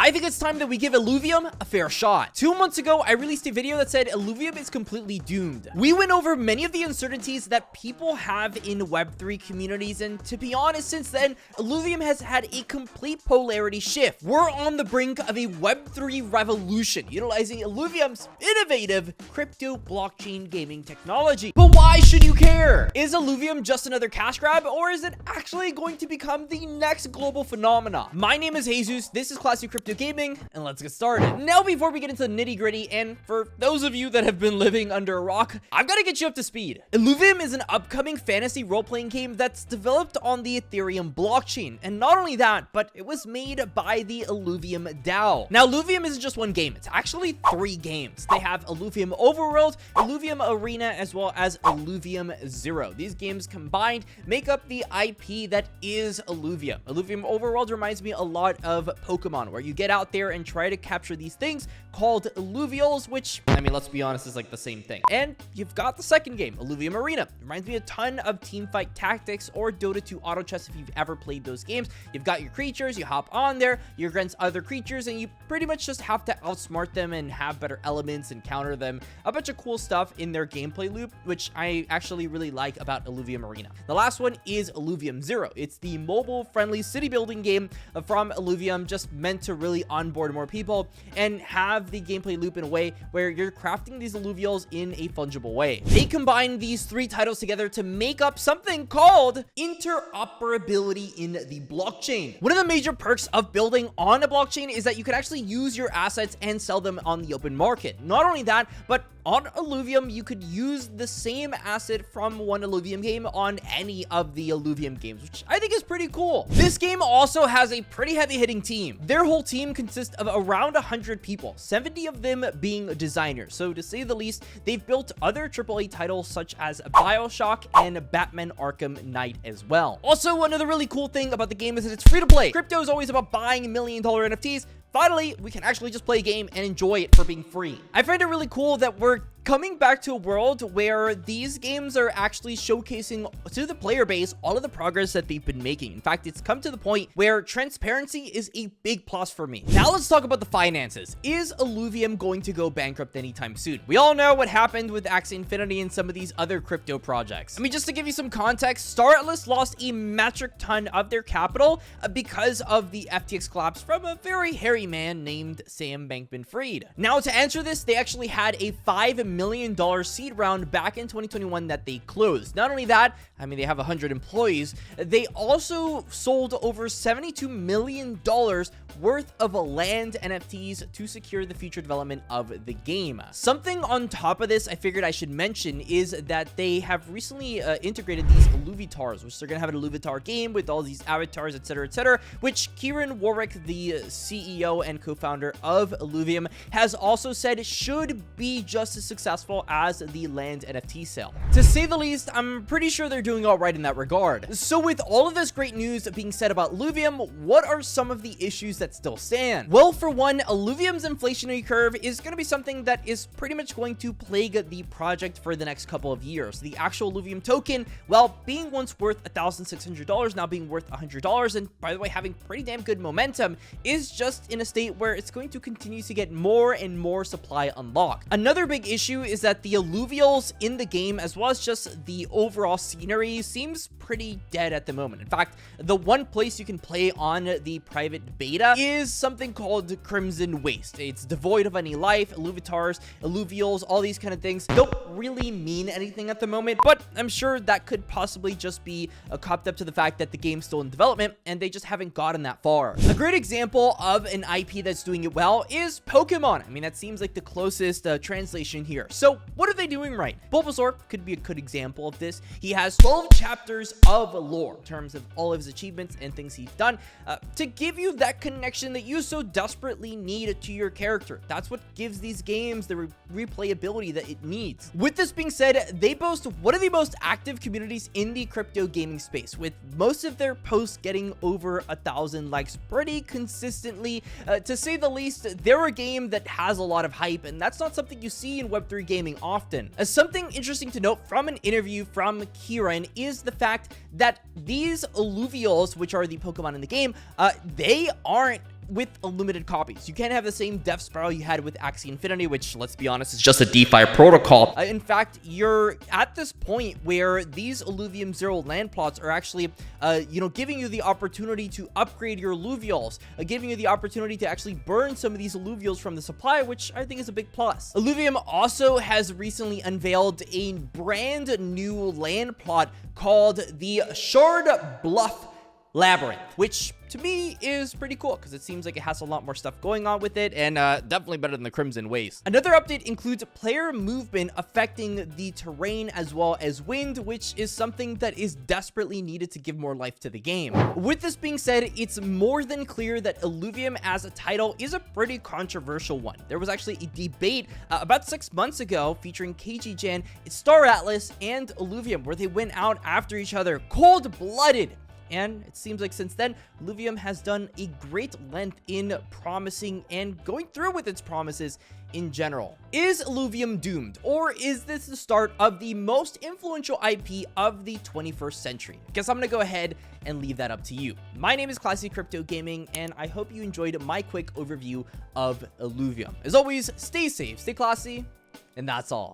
I think it's time that we give Illuvium a fair shot. 2 months ago, I released a video that said Illuvium is completely doomed. We went over many of the uncertainties that people have in Web3 communities, and to be honest, since then, Illuvium has had a complete polarity shift. We're on the brink of a Web3 revolution, utilizing Illuvium's innovative crypto blockchain gaming technology. But why should you care? Is Illuvium just another cash grab, or is it actually going to become the next global phenomena? My name is Jesus, this is Classic Crypto Gaming, and let's get started. Now, before we get into the nitty gritty, and for those of you that have been living under a rock, I've got to get you up to speed. Illuvium is an upcoming fantasy role-playing game that's developed on the Ethereum blockchain, and not only that, but it was made by the Illuvium DAO. Now, Illuvium isn't just one game, it's actually 3 games. They have Illuvium Overworld, Illuvium Arena, as well as Illuvium Zero. These games combined make up the IP that is Illuvium. Illuvium Overworld reminds me a lot of Pokemon, where you get out there and try to capture these things called Illuvials, which, I mean, let's be honest, is like the same thing. And you've got the second game, Illuvium Arena. Reminds me a ton of Teamfight Tactics or Dota 2 Auto Chess if you've ever played those games. You've got your creatures, you hop on there, you're against other creatures, and you pretty much just have to outsmart them and have better elements and counter them. A bunch of cool stuff in their gameplay loop, which I actually really like about Illuvium Arena. The last one is Illuvium Zero. It's the mobile-friendly city building game from Illuvium, just meant to really onboard more people and have the gameplay loop in a way where you're crafting these Illuvials in a fungible way. They combine these 3 titles together to make up something called interoperability in the blockchain. One of the major perks of building on a blockchain is that you can actually use your assets and sell them on the open market. Not only that, but on Illuvium, you could use the same asset from one Illuvium game on any of the Illuvium games, which I think is pretty cool. This game also has a pretty heavy-hitting team. Their whole team consists of around 100 people, 70 of them being designers. So to say the least, they've built other AAA titles such as BioShock and Batman Arkham Knight as well. Also, another really cool thing about the game is that it's free to play. Crypto is always about buying $1 million NFTs. Finally, we can actually just play a game and enjoy it for being free. I find it really cool that we're coming back to a world where these games are actually showcasing to the player base all of the progress that they've been making. In fact, it's come to the point where transparency is a big plus for me. Now let's talk about the finances. Is Illuvium going to go bankrupt anytime soon? We all know what happened with Axie Infinity and some of these other crypto projects. I mean, just to give you some context, Star Atlas lost a metric ton of their capital because of the FTX collapse from a very hairy man named Sam Bankman-Fried. Now, to answer this, they actually had a $5 million seed round back in 2021 that they closed. Not only that, I mean, they have 100 employees. They also sold over $72 million worth of land NFTs to secure the future development of the game. Something on top of this I figured I should mention is that they have recently integrated these Illuvitars, which they're gonna have an Illuvitar game with all these avatars, etc., which Kieran Warwick, the CEO and co-founder of Illuvium, has also said should be just as successful as the land NFT sale. To say the least, I'm pretty sure they're doing all right in that regard. So with all of this great news being said about Illuvium, what are some of the issues that still stand? Well, for one, Illuvium's inflationary curve is going to be something that is pretty much going to plague the project for the next couple of years. The actual Illuvium token, well, being once worth $1,600, now being worth $100, and by the way, having pretty damn good momentum, is just in a state where it's going to continue to get more and more supply unlocked. Another big issue is that the Illuvials in the game, as well as just the overall scenery, seems pretty dead at the moment. In fact, the one place you can play on the private beta is something called Crimson Waste. It's devoid of any life. Illuvitars, Illuvials, all these kind of things don't really mean anything at the moment, but I'm sure that could possibly just be copped up to the fact that the game's still in development and they just haven't gotten that far. A great example of an IP that's doing it well is Pokemon. I mean, that seems like the closest translation here. So what are they doing right? Bulbasaur could be a good example of this. He has 12 chapters of lore in terms of all of his achievements and things he's done to give you that connection that you so desperately need to your character. That's what gives these games the replayability that it needs. With this being said, they boast one of the most active communities in the crypto gaming space, with most of their posts getting over 1,000 likes pretty consistently. To say the least, they're a game that has a lot of hype, and that's not something you see in Web3 gaming often. Something interesting to note from an interview from Kieran is the fact that these Illuvials, which are the Pokemon in the game, they aren't with unlimited copies. You can't have the same death spiral you had with Axie Infinity, which, let's be honest, is just a DeFi protocol. In fact, you're at this point where these Illuvium Zero land plots are actually, giving you the opportunity to upgrade your Illuvials, giving you the opportunity to actually burn some of these Illuvials from the supply, which I think is a big plus. Illuvium also has recently unveiled a brand new land plot called the Shard Bluff Labyrinth, which to me is pretty cool because it seems like it has a lot more stuff going on with it, and definitely better than the Crimson Waste. Another update includes player movement affecting the terrain as well as wind, which is something that is desperately needed to give more life to the game. With this being said, it's more than clear that Illuvium as a title is a pretty controversial one. There was actually a debate about 6 months ago featuring KG Star Atlas, and Illuvium, where they went out after each other cold-blooded. And it seems like since then, Illuvium has done a great length in promising and going through with its promises in general. Is Illuvium doomed, or is this the start of the most influential IP of the 21st century? I guess I'm gonna go ahead and leave that up to you. My name is Classy Crypto Gaming, and I hope you enjoyed my quick overview of Illuvium. As always, stay safe, stay classy, and that's all.